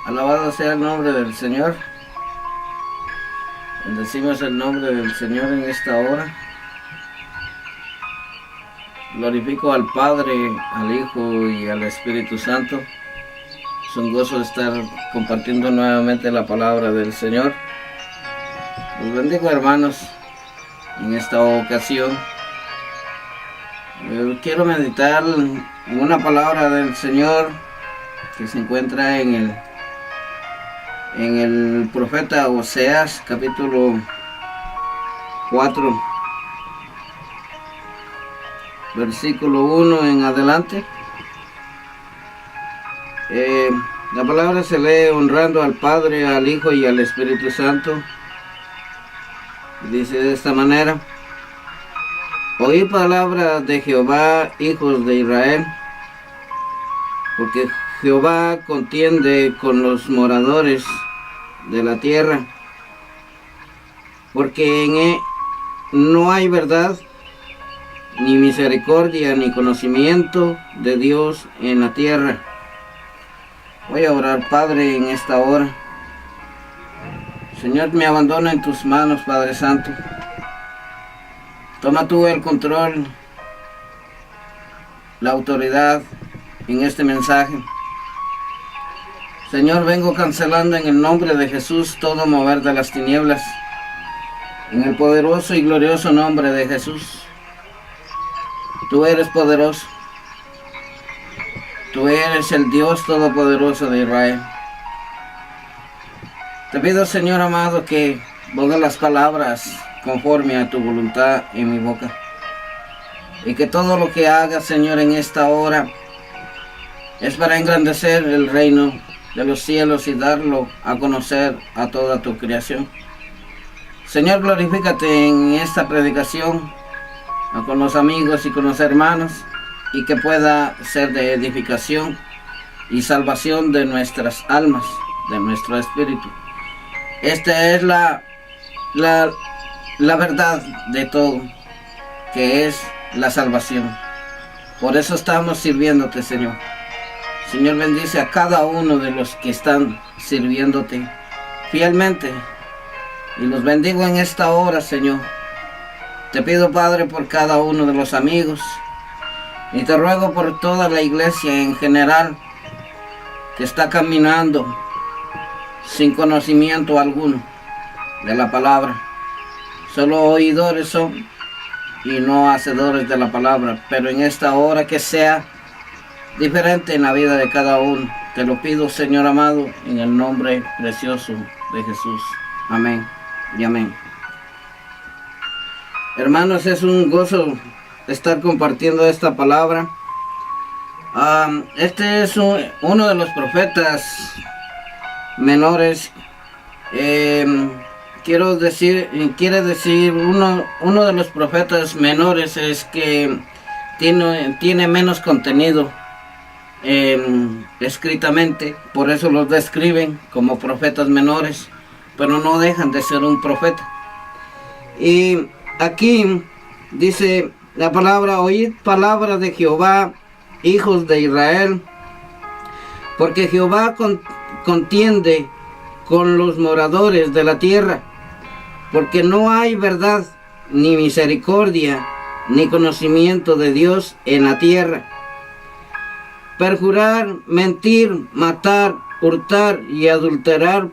Alabado sea el nombre del Señor. Bendecimos el nombre del Señor en esta hora. Glorifico al Padre, al Hijo y al Espíritu Santo. Es un gozo estar compartiendo nuevamente la palabra del Señor. Los bendigo, hermanos, en esta ocasión. Quiero meditar en una palabra del Señor que se encuentra en el profeta Oseas, capítulo 4, versículo 1 en adelante. La palabra se lee honrando al Padre, al Hijo y al Espíritu Santo. Dice de esta manera: oí palabra de Jehová, hijos de Israel, porque Jehová contiende con los moradores de la tierra, porque en él no hay verdad, ni misericordia, ni conocimiento de Dios en la tierra. Voy a orar, Padre, en esta hora. Señor, me abandono en tus manos, Padre Santo. Toma tú el control, la autoridad en este mensaje. Señor, vengo cancelando en el nombre de Jesús todo mover de las tinieblas, en el poderoso y glorioso nombre de Jesús. Tú eres poderoso. Tú eres el Dios todopoderoso de Israel. Te pido, Señor amado, que pongas las palabras conforme a tu voluntad en mi boca, y que todo lo que haga, Señor, en esta hora es para engrandecer el reino de los cielos y darlo a conocer a toda tu creación. Señor, glorifícate en esta predicación con los amigos y con los hermanos, y que pueda ser de edificación y salvación de nuestras almas, de nuestro espíritu. Esta es la verdad de todo, que es la salvación. Por eso estamos sirviéndote, Señor. Señor, bendice a cada uno de los que están sirviéndote fielmente, y los bendigo en esta hora, Señor. Te pido, Padre, por cada uno de los amigos, y te ruego por toda la iglesia en general que está caminando sin conocimiento alguno de la palabra. Solo oidores son y no hacedores de la palabra, pero en esta hora que sea diferente en la vida de cada uno. Te lo pido, Señor amado, en el nombre precioso de Jesús. Amén y amén. Hermanos, es un gozo estar compartiendo esta palabra. Este es uno de los profetas menores. Quiere decir uno de los profetas menores es que tiene menos contenido escritamente, por eso los describen como profetas menores, pero no dejan de ser un profeta. Y aquí dice la palabra: oíd palabra de Jehová, hijos de Israel, porque Jehová contiende con los moradores de la tierra, porque no hay verdad, ni misericordia, ni conocimiento de Dios en la tierra. Perjurar, mentir, matar, hurtar y adulterar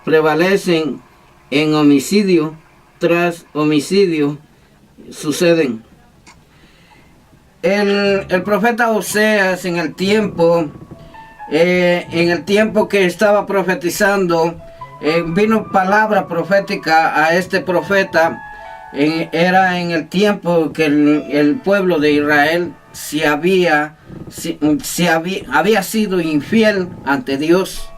prevalecen, en homicidio tras homicidio suceden. El profeta Oseas, en el tiempo que estaba profetizando, vino palabra profética a este profeta. Era en el tiempo que el pueblo de Israel había sido infiel ante Dios.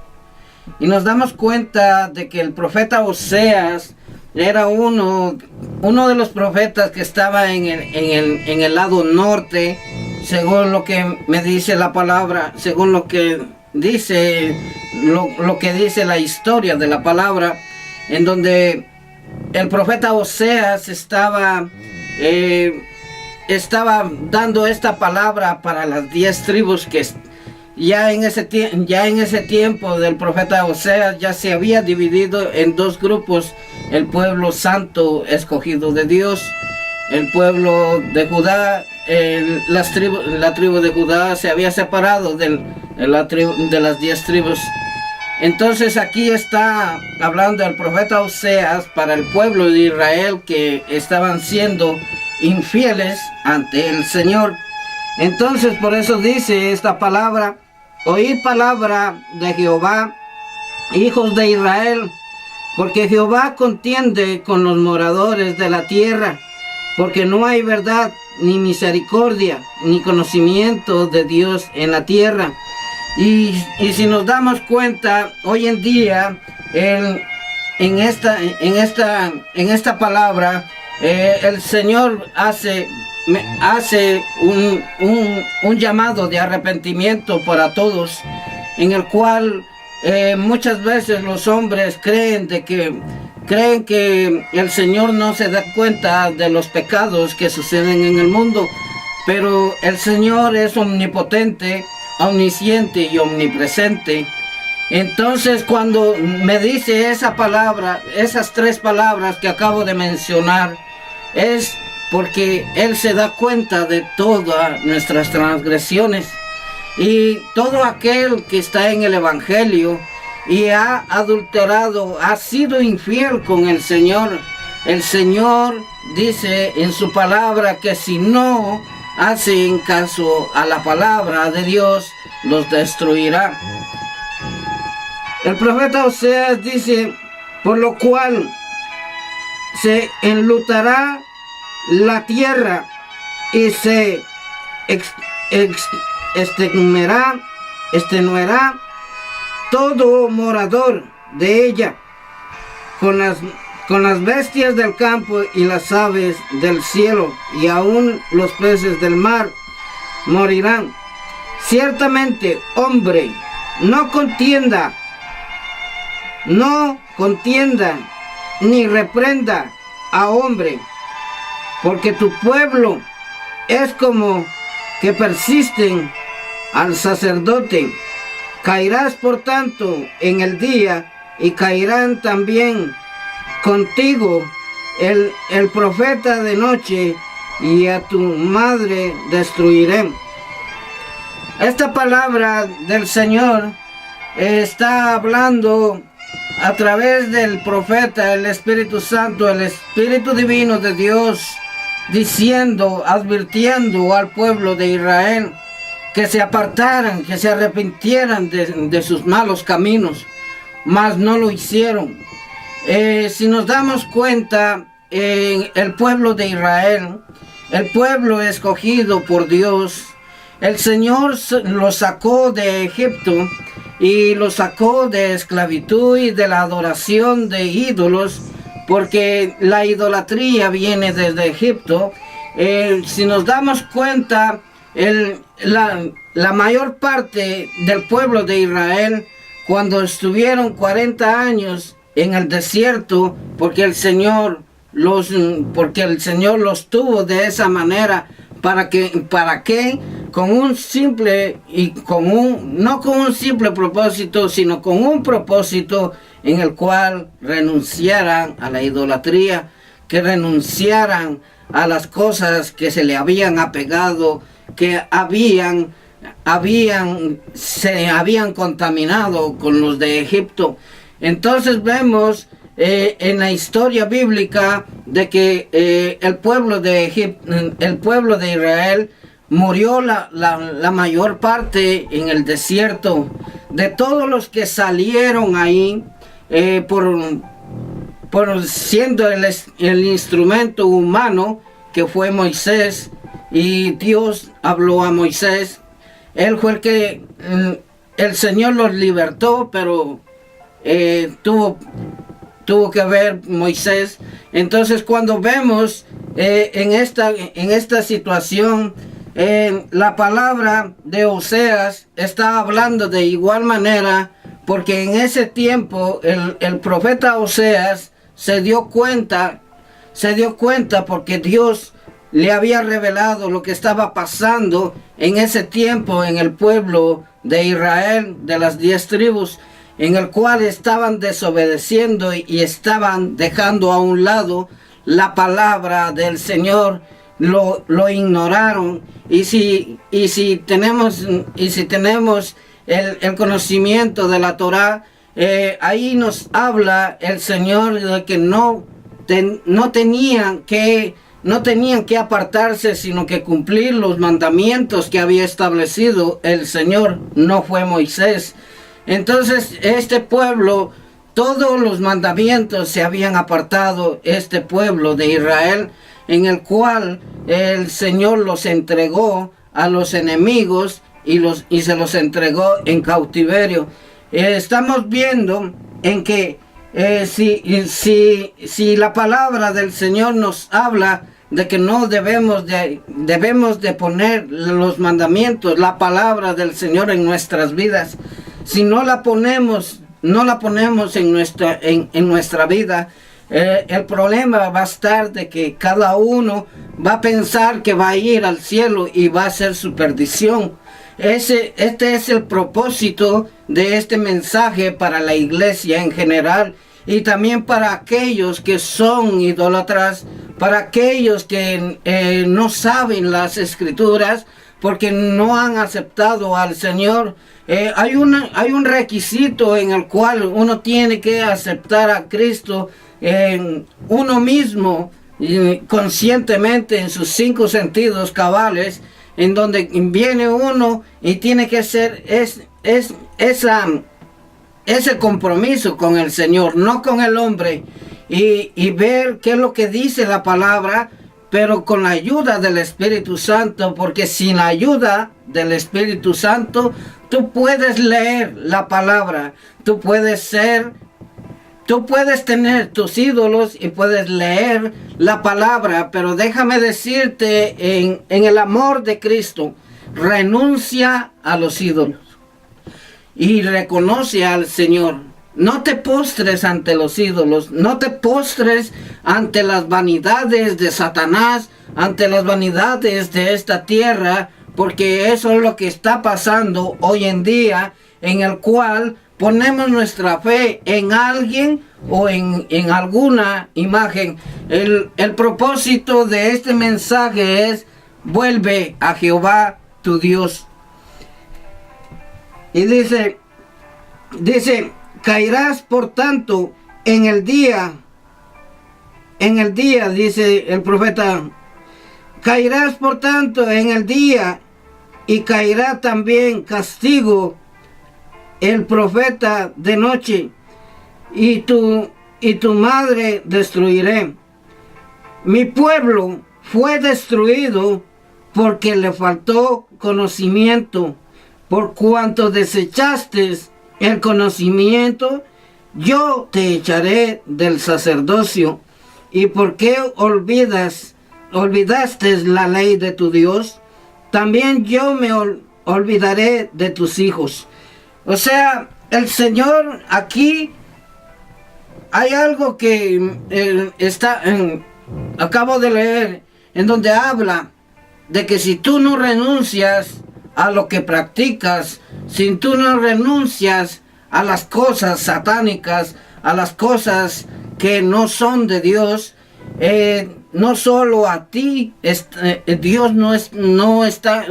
Y nos damos cuenta de que el profeta Oseas era uno de los profetas que estaba en el lado norte, según lo que me dice la palabra, según lo que dice la historia de la palabra, en donde el profeta Oseas estaba dando esta palabra para las 10 tribus ya en ese tiempo del profeta Oseas ya se había dividido en dos grupos: el pueblo santo escogido de Dios, el pueblo de Judá. La tribu de Judá se había separado de las 10 tribus. Entonces aquí está hablando el profeta Oseas para el pueblo de Israel, que estaban siendo infieles ante el Señor. Entonces por eso dice esta palabra: oíd palabra de Jehová, hijos de Israel, porque Jehová contiende con los moradores de la tierra, porque no hay verdad, ni misericordia, ni conocimiento de Dios en la tierra. Y si nos damos cuenta, hoy en día, en esta palabra, el Señor hace un llamado de arrepentimiento para todos, en el cual muchas veces los hombres creen que el Señor no se da cuenta de los pecados que suceden en el mundo, pero el Señor es omnipotente, omnisciente y omnipresente. Entonces, cuando me dice esa palabra, esas 3 palabras que acabo de mencionar, es porque Él se da cuenta de todas nuestras transgresiones. Y todo aquel que está en el Evangelio y ha adulterado, ha sido infiel con el Señor dice en su palabra que si no hacen caso a la palabra de Dios, los destruirá. El profeta Oseas dice: por lo cual se enlutará la tierra y se extenuará todo morador de ella, con las bestias del campo y las aves del cielo, y aún los peces del mar morirán. Ciertamente, hombre, no contienda, ni reprenda a hombre, porque tu pueblo es como que persisten al sacerdote. Caerás por tanto en el día, y caerán también contigo el profeta de noche, y a tu madre destruiré. Esta palabra del Señor está hablando a través del profeta, el Espíritu Santo, el Espíritu Divino de Dios, diciendo, advirtiendo al pueblo de Israel que se apartaran, que se arrepintieran de sus malos caminos, mas no lo hicieron. Si nos damos cuenta, el pueblo de Israel, el pueblo escogido por Dios, el Señor lo sacó de Egipto y lo sacó de esclavitud y de la adoración de ídolos, porque la idolatría viene desde Egipto. Si nos damos cuenta, la mayor parte del pueblo de Israel, cuando estuvieron 40 años en el desierto, porque el Señor los tuvo de esa manera, para que con un simple no con un simple propósito, sino con un propósito en el cual renunciaran a la idolatría, que renunciaran a las cosas que se le habían apegado, que se habían contaminado con los de Egipto. Entonces vemos en la historia bíblica de que el pueblo de Israel murió la mayor parte en el desierto. De todos los que salieron ahí, por siendo el instrumento humano que fue Moisés, y Dios habló a Moisés, él fue el que el Señor los libertó, pero tuvo que ver Moisés. Entonces, cuando vemos en esta situación, la palabra de Oseas está hablando de igual manera, porque en ese tiempo el profeta Oseas se dio cuenta porque Dios le había revelado lo que estaba pasando en ese tiempo en el pueblo de Israel, de las 10 tribus, en el cual estaban desobedeciendo y estaban dejando a un lado la palabra del Señor, lo ignoraron. Y si tenemos el conocimiento de la Torá, ahí nos habla el Señor de que no tenían que apartarse, sino que cumplir los mandamientos que había establecido el Señor, no fue Moisés. Entonces este pueblo, todos los mandamientos se habían apartado, este pueblo de Israel, en el cual el Señor los entregó a los enemigos y se los entregó en cautiverio. Estamos viendo en que si la palabra del Señor nos habla de que no debemos de poner los mandamientos, la palabra del Señor en nuestras vidas, si no la ponemos en nuestra vida, el problema va a estar de que cada uno va a pensar que va a ir al cielo y va a ser su perdición. Este es el propósito de este mensaje para la iglesia en general, y también para aquellos que son idólatras, para aquellos que no saben las escrituras porque no han aceptado al Señor. Hay un requisito en el cual uno tiene que aceptar a Cristo uno mismo, conscientemente, en sus 5 sentidos cabales, en donde viene uno y tiene que hacer ese compromiso con el Señor, no con el hombre, y ver qué es lo que dice la palabra, pero con la ayuda del Espíritu Santo, porque sin la ayuda del Espíritu Santo, tú puedes leer la palabra, tú puedes tener tus ídolos y puedes leer la palabra, pero déjame decirte, en el amor de Cristo, renuncia a los ídolos y reconoce al Señor. No te postres ante los ídolos, no te postres ante las vanidades de Satanás, ante las vanidades de esta tierra, porque eso es lo que está pasando hoy en día, en el cual ponemos nuestra fe en alguien o en alguna imagen. El propósito de este mensaje es: vuelve a Jehová tu Dios. Y dice, caerás por tanto en el día, dice el profeta, caerás por tanto en el día, y caerá también castigo el profeta de noche, y tu madre destruiré. Mi pueblo fue destruido porque le faltó conocimiento. Por cuanto desechaste el conocimiento, yo te echaré del sacerdocio. ¿Y por qué olvidaste la ley de tu Dios? También yo me olvidaré de tus hijos. O sea, el Señor aquí, hay algo que acabo de leer, en donde habla de que si tú no renuncias a lo que practicas, si tú no renuncias a las cosas satánicas, a las cosas que no son de Dios, no solo a ti, Dios no está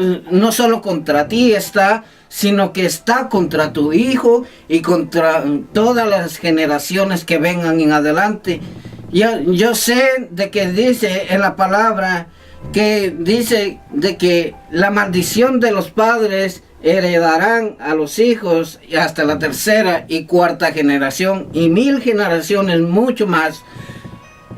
solo contra ti está, sino que está contra tu hijo y contra todas las generaciones que vengan en adelante. Yo sé de que dice en la palabra, que dice de que la maldición de los padres heredarán a los hijos hasta la 3ª y 4ª generación, y 1000 generaciones mucho más.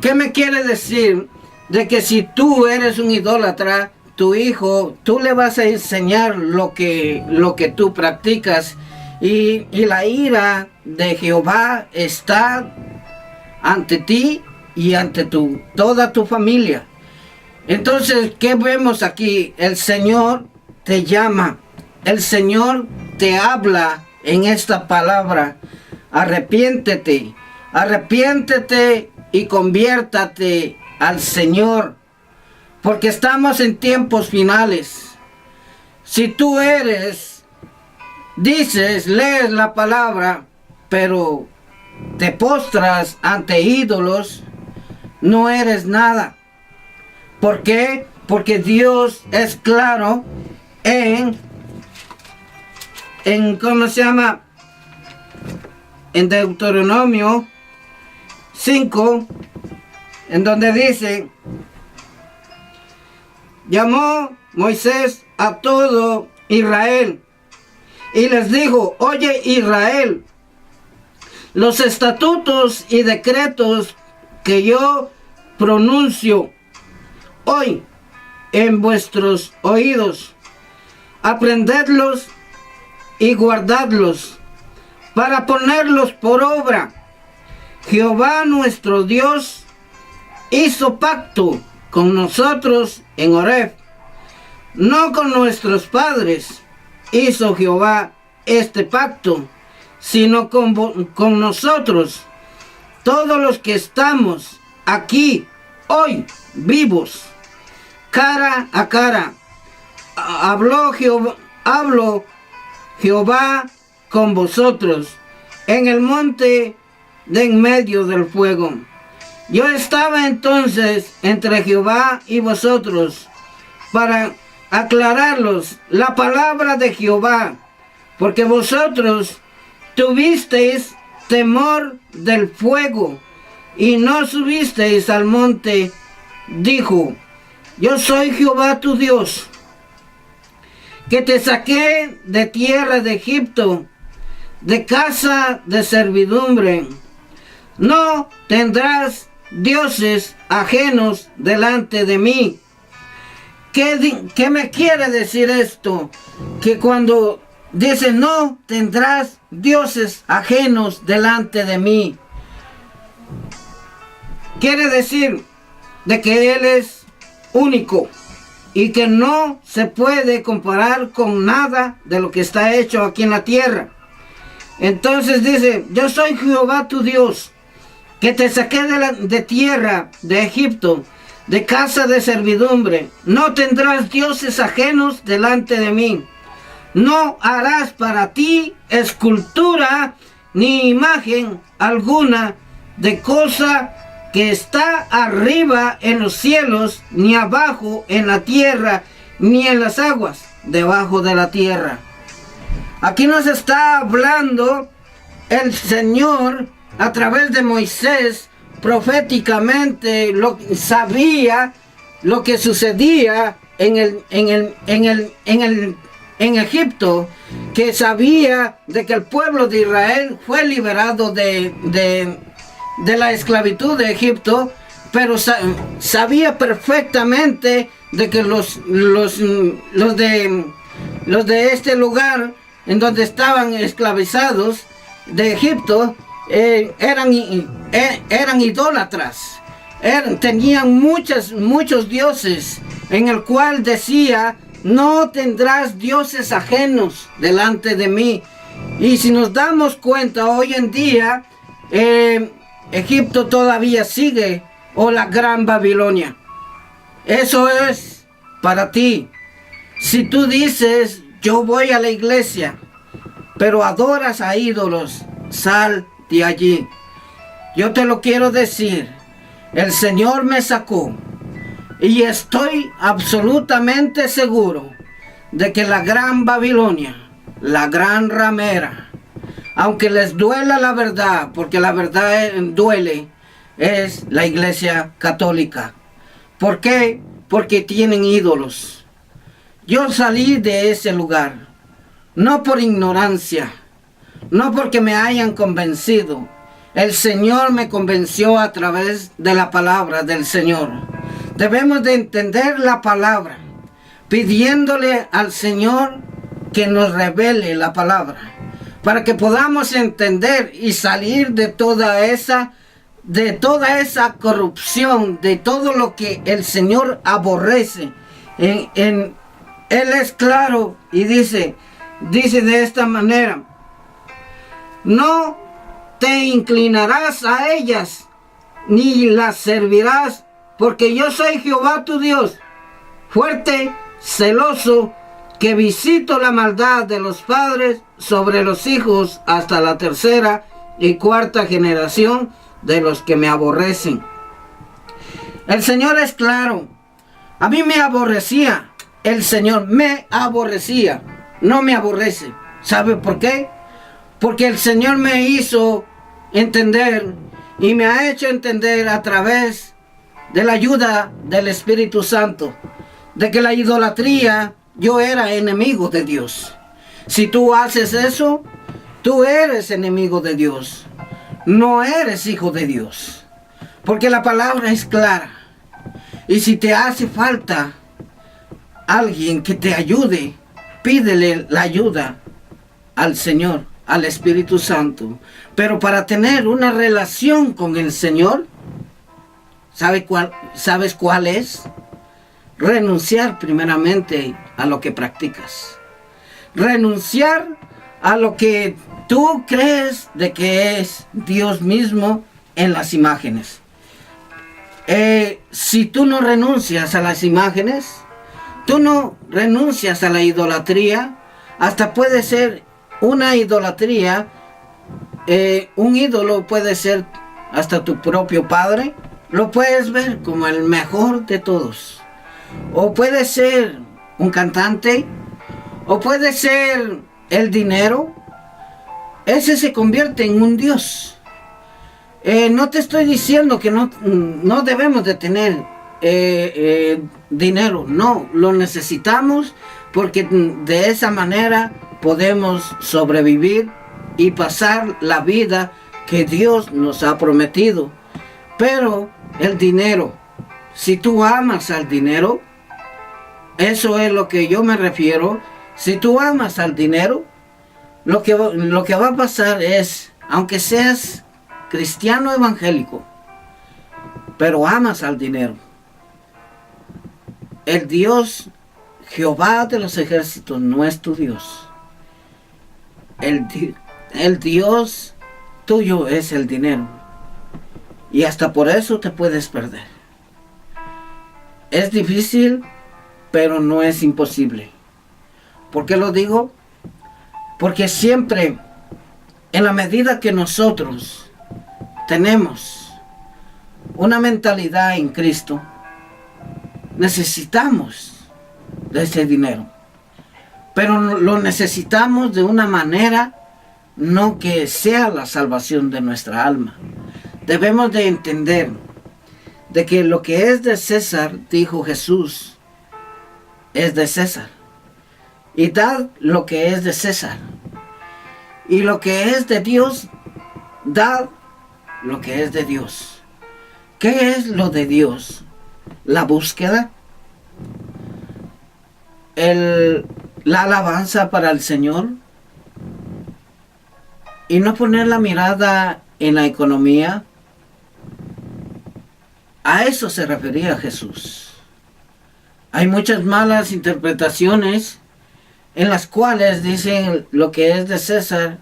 ¿Qué me quiere decir? De que si tú eres un idólatra, tu hijo, tú le vas a enseñar lo que tú practicas, y la ira de Jehová está ante ti y ante toda tu familia. Entonces, ¿qué vemos aquí? El Señor te llama, el Señor te habla en esta palabra: arrepiéntete, arrepiéntete y conviértate al Señor. porque estamos en tiempos finales. Si tú dices, lees la palabra, pero te postras ante ídolos, no eres nada. ¿Por qué? Porque Dios es claro ¿cómo se llama? En Deuteronomio 5, en donde dice, llamó Moisés a todo Israel y les dijo, oye Israel, los estatutos y decretos que yo pronuncio hoy en vuestros oídos, aprendedlos y guardadlos para ponerlos por obra. Jehová nuestro Dios hizo pacto con nosotros en Horeb, no con nuestros padres hizo Jehová este pacto, sino con nosotros, todos los que estamos aquí hoy vivos, cara a cara. Habló Jehová con vosotros en el monte de en medio del fuego. Yo estaba entonces entre Jehová y vosotros para aclararos la palabra de Jehová, porque vosotros tuvisteis temor del fuego y no subisteis al monte. Dijo, yo soy Jehová tu Dios, que te saqué de tierra de Egipto, de casa de servidumbre. No tendrás dioses ajenos delante de mí. ¿Qué me quiere decir esto? Que cuando dice no tendrás dioses ajenos delante de mí, quiere decir de que Él es único y que no se puede comparar con nada de lo que está hecho aquí en la tierra. Entonces dice, yo soy Jehová tu Dios, que te saqué de tierra de Egipto, de casa de servidumbre. No tendrás dioses ajenos delante de mí. No harás para ti escultura ni imagen alguna de cosa que está arriba en los cielos, ni abajo en la tierra, ni en las aguas debajo de la tierra. Aquí nos está hablando el Señor a través de Moisés, proféticamente sabía lo que sucedía en Egipto, que sabía de que el pueblo de Israel fue liberado de la esclavitud de Egipto, pero sabía perfectamente de que los de este lugar en donde estaban esclavizados de Egipto eran idólatras, tenían muchos dioses, en el cual decía, no tendrás dioses ajenos delante de mí. Y si nos damos cuenta hoy en día, Egipto todavía sigue, o la Gran Babilonia. Eso es para ti. Si tú dices, yo voy a la iglesia, pero adoras a ídolos, sal de allí. Yo te lo quiero decir, el Señor me sacó y estoy absolutamente seguro de que la Gran Babilonia, la gran ramera, aunque les duela la verdad, porque la verdad duele, es la Iglesia Católica. ¿Por qué? Porque tienen ídolos. Yo salí de ese lugar, no por ignorancia, no porque me hayan convencido. El Señor me convenció a través de la palabra del Señor. Debemos de entender la palabra, pidiéndole al Señor que nos revele la palabra, para que podamos entender y salir de toda esa corrupción, de todo lo que el Señor aborrece. Él es claro y dice de esta manera, no te inclinarás a ellas, ni las servirás, porque yo soy Jehová tu Dios, fuerte, celoso, que visito la maldad de los padres sobre los hijos hasta la tercera y cuarta generación de los que me aborrecen. El Señor es claro. A mí me aborrecía. El Señor me aborrecía. No me aborrece. ¿Sabe por qué? Porque el Señor me hizo entender y me ha hecho entender a través de la ayuda del Espíritu Santo, de que la idolatría, yo era enemigo de Dios. Si tú haces eso, tú eres enemigo de Dios. No eres hijo de Dios. Porque la palabra es clara. Y si te hace falta alguien que te ayude, pídele la ayuda al Señor, al Espíritu Santo. Pero para tener una relación con el Señor, ¿sabes cuál es? Renunciar primeramente a lo que practicas. Renunciar a lo que tú crees de que es Dios mismo en las imágenes. Si tú no renuncias a las imágenes, tú no renuncias a la idolatría, hasta puede ser una idolatría, un ídolo puede ser hasta tu propio padre, lo puedes ver como el mejor de todos. O puede ser un cantante, o puede ser el dinero. Ese se convierte en un Dios. No te estoy diciendo que no debemos de tener dinero. No, lo necesitamos porque de esa manera podemos sobrevivir y pasar la vida que Dios nos ha prometido. Pero el dinero, si tú amas al dinero, eso es lo que yo me refiero. Si tú amas al dinero, lo que va a pasar es, aunque seas cristiano evangélico, pero amas al dinero, el Dios Jehová de los ejércitos no es tu Dios. El Dios tuyo es el dinero. Y hasta por eso te puedes perder. Es difícil, pero no es imposible. ¿Por qué lo digo? Porque siempre, en la medida que nosotros tenemos una mentalidad en Cristo, necesitamos de ese dinero. Pero lo necesitamos de una manera no que sea la salvación de nuestra alma. Debemos de entender de que lo que es de César, dijo Jesús, es de César. Y dad lo que es de César. Y lo que es de Dios, dad lo que es de Dios. ¿Qué es lo de Dios? La búsqueda, la alabanza para el Señor, y no poner la mirada en la economía. A eso se refería Jesús. Hay muchas malas interpretaciones en las cuales dicen lo que es de César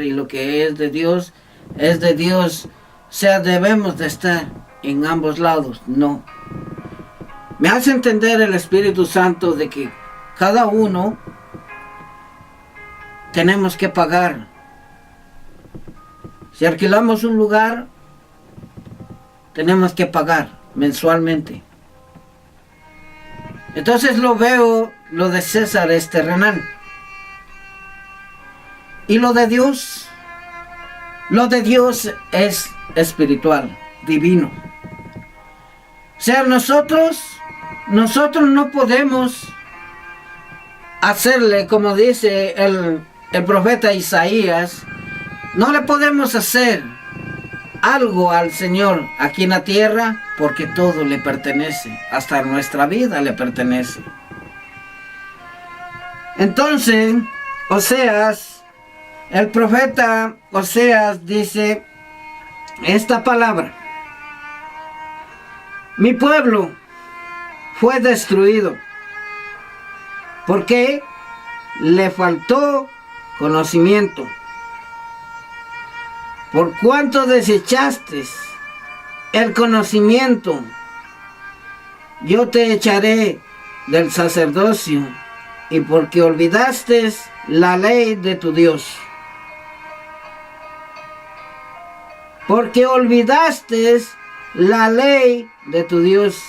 y lo que es de Dios es de Dios. O sea, debemos de estar en ambos lados. No. Me hace entender el Espíritu Santo de que cada uno tenemos que pagar. Si alquilamos un lugar, tenemos que pagar mensualmente. Entonces lo veo, lo de César es terrenal. Y lo de Dios es espiritual, divino. O sea, nosotros no podemos hacerle, como dice el profeta Isaías, no le podemos hacer algo al Señor aquí en la tierra, porque todo le pertenece, hasta nuestra vida le pertenece. Entonces, Oseas, el profeta Oseas dice esta palabra: mi pueblo fue destruido porque le faltó conocimiento. Por cuanto desechaste el conocimiento yo te echaré del sacerdocio, y porque olvidaste la ley de tu Dios. Porque olvidaste la ley de tu Dios,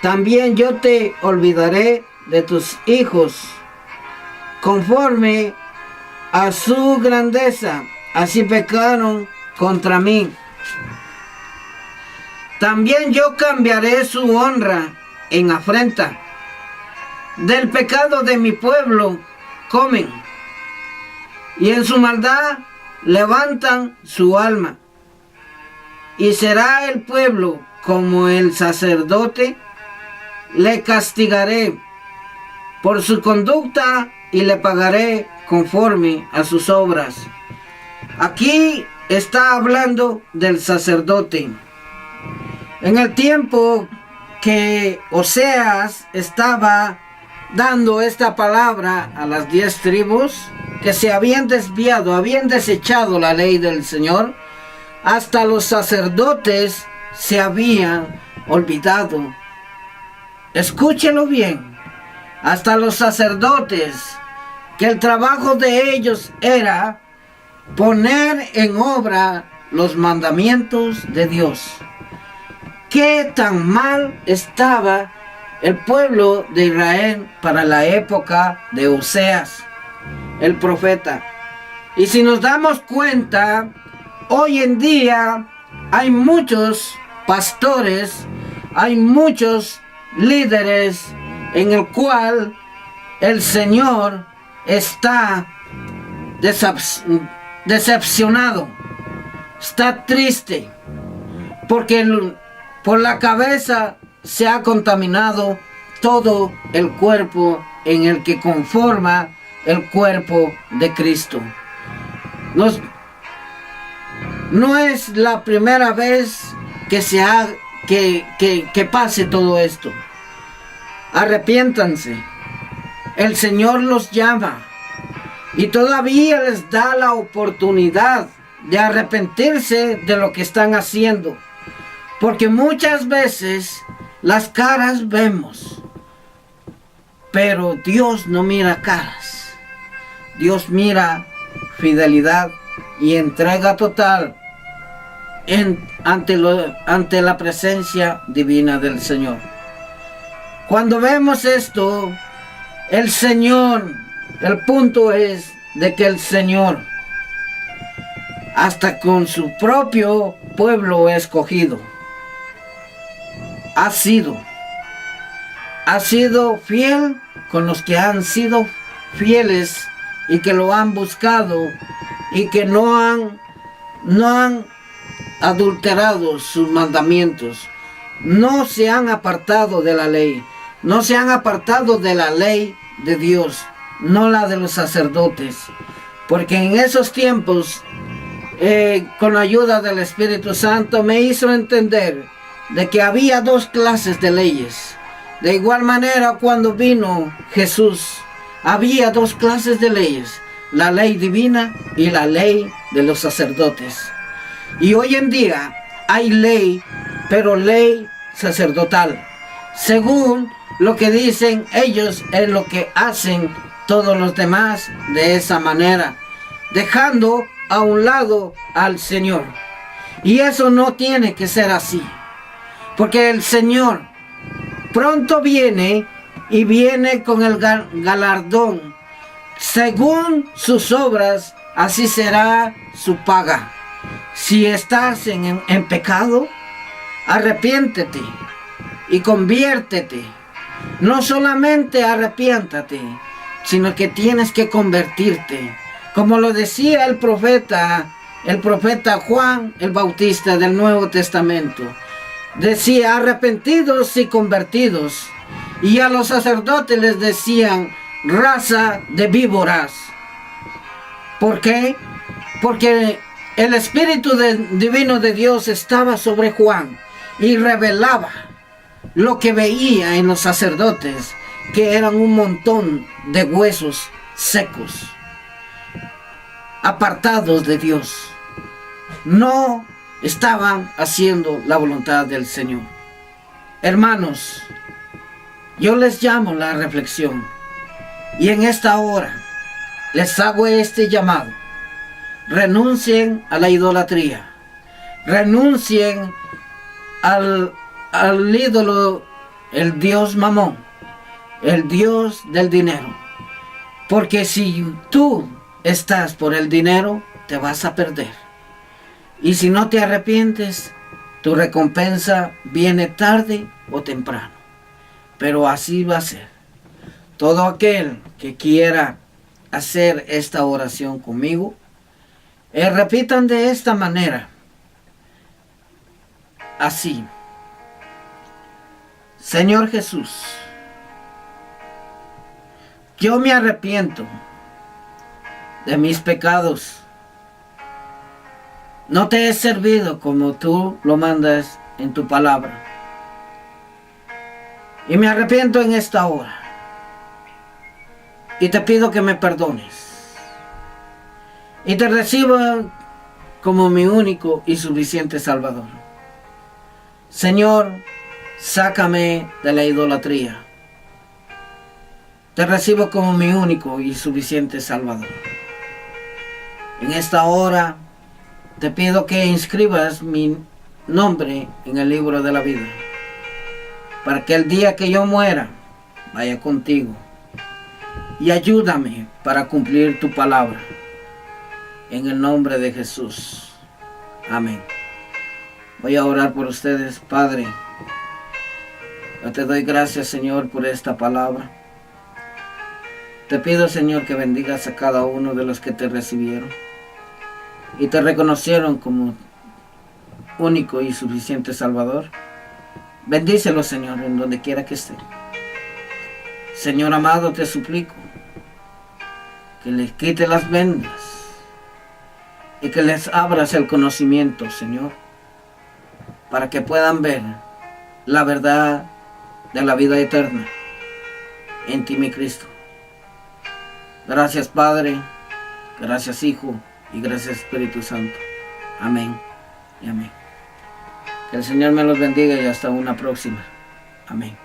también yo te olvidaré de tus hijos, conforme a su grandeza, así pecaron contra mí. También yo cambiaré su honra en afrenta. Del pecado de mi pueblo comen, y en su maldad levantan su alma. Y será el pueblo como el sacerdote, le castigaré por su conducta y le pagaré conforme a sus obras. Aquí está hablando del sacerdote. En el tiempo que Oseas estaba dando esta palabra a las 10 tribus que se habían desviado, habían desechado la ley del Señor, hasta los sacerdotes se habían olvidado. Escúchelo bien, hasta los sacerdotes, que el trabajo de ellos era poner en obra los mandamientos de Dios. ¿Qué tan mal estaba el pueblo de Israel para la época de Oseas, el profeta? Y si nos damos cuenta, hoy en día hay muchos pastores, hay muchos líderes en el cual el Señor está decepcionado, está triste, porque por la cabeza se ha contaminado todo el cuerpo en el que conforma el cuerpo de Cristo. No es la primera vez que pase todo esto. Arrepiéntanse. El Señor los llama y todavía les da la oportunidad de arrepentirse de lo que están haciendo. Porque muchas veces las caras vemos, pero Dios no mira caras. Dios mira fidelidad y entrega total ante la presencia divina del Señor. Cuando vemos esto, el punto es de que el Señor, hasta con su propio pueblo escogido, ha sido fiel con los que han sido fieles y que lo han buscado y que no han adulterado sus mandamientos, no se han apartado de la ley, no se han apartado de la ley de Dios, no la de los sacerdotes, porque en esos tiempos, con la ayuda del Espíritu Santo, me hizo entender de que había 2 clases de leyes. De igual manera, cuando vino Jesús, había 2 clases de leyes: la ley divina y la ley de los sacerdotes. Y hoy en día hay ley, pero ley sacerdotal. Según lo que dicen ellos, es lo que hacen todos los demás de esa manera, dejando a un lado al Señor. Y eso no tiene que ser así, porque el Señor pronto viene y viene con el galardón. Según sus obras, así será su paga. Si estás en pecado, arrepiéntete y conviértete. No solamente arrepiéntate, sino que tienes que convertirte. Como lo decía el profeta Juan el Bautista del Nuevo Testamento. Decía: arrepentidos y convertidos. Y a los sacerdotes les decían: raza de víboras. ¿Por qué? Porque el Espíritu Divino de Dios estaba sobre Juan y revelaba lo que veía en los sacerdotes, que eran un montón de huesos secos, apartados de Dios. No estaban haciendo la voluntad del Señor. Hermanos, Yo les llamo la reflexión. Y en esta hora les hago este llamado. Renuncien a la idolatría. Renuncien al ídolo, el Dios Mamón, el Dios del dinero. Porque si tú estás por el dinero, te vas a perder. Y si no te arrepientes, tu recompensa viene tarde o temprano. Pero así va a ser. Todo aquel que quiera hacer esta oración conmigo, repitan de esta manera. Así. Señor Jesús, yo me arrepiento de mis pecados. No te he servido como tú lo mandas en tu palabra. Y me arrepiento en esta hora. Y te pido que me perdones. Y te recibo como mi único y suficiente Salvador. Señor, sácame de la idolatría. Te recibo como mi único y suficiente Salvador. En esta hora te pido que inscribas mi nombre en el libro de la vida, para que el día que yo muera vaya contigo. Y ayúdame para cumplir tu palabra. En el nombre de Jesús. Amén. Voy a orar por ustedes, Padre. Yo te doy gracias, Señor, por esta palabra. Te pido, Señor, que bendigas a cada uno de los que te recibieron y te reconocieron como único y suficiente Salvador. Bendícelo, Señor, en donde quiera que esté. Señor amado, te suplico que les quite las vendas y que les abras el conocimiento, Señor, para que puedan ver la verdad de la vida eterna en ti, mi Cristo. Gracias, Padre, gracias, Hijo, y gracias, Espíritu Santo. Amén y amén. Que el Señor me los bendiga y hasta una próxima. Amén.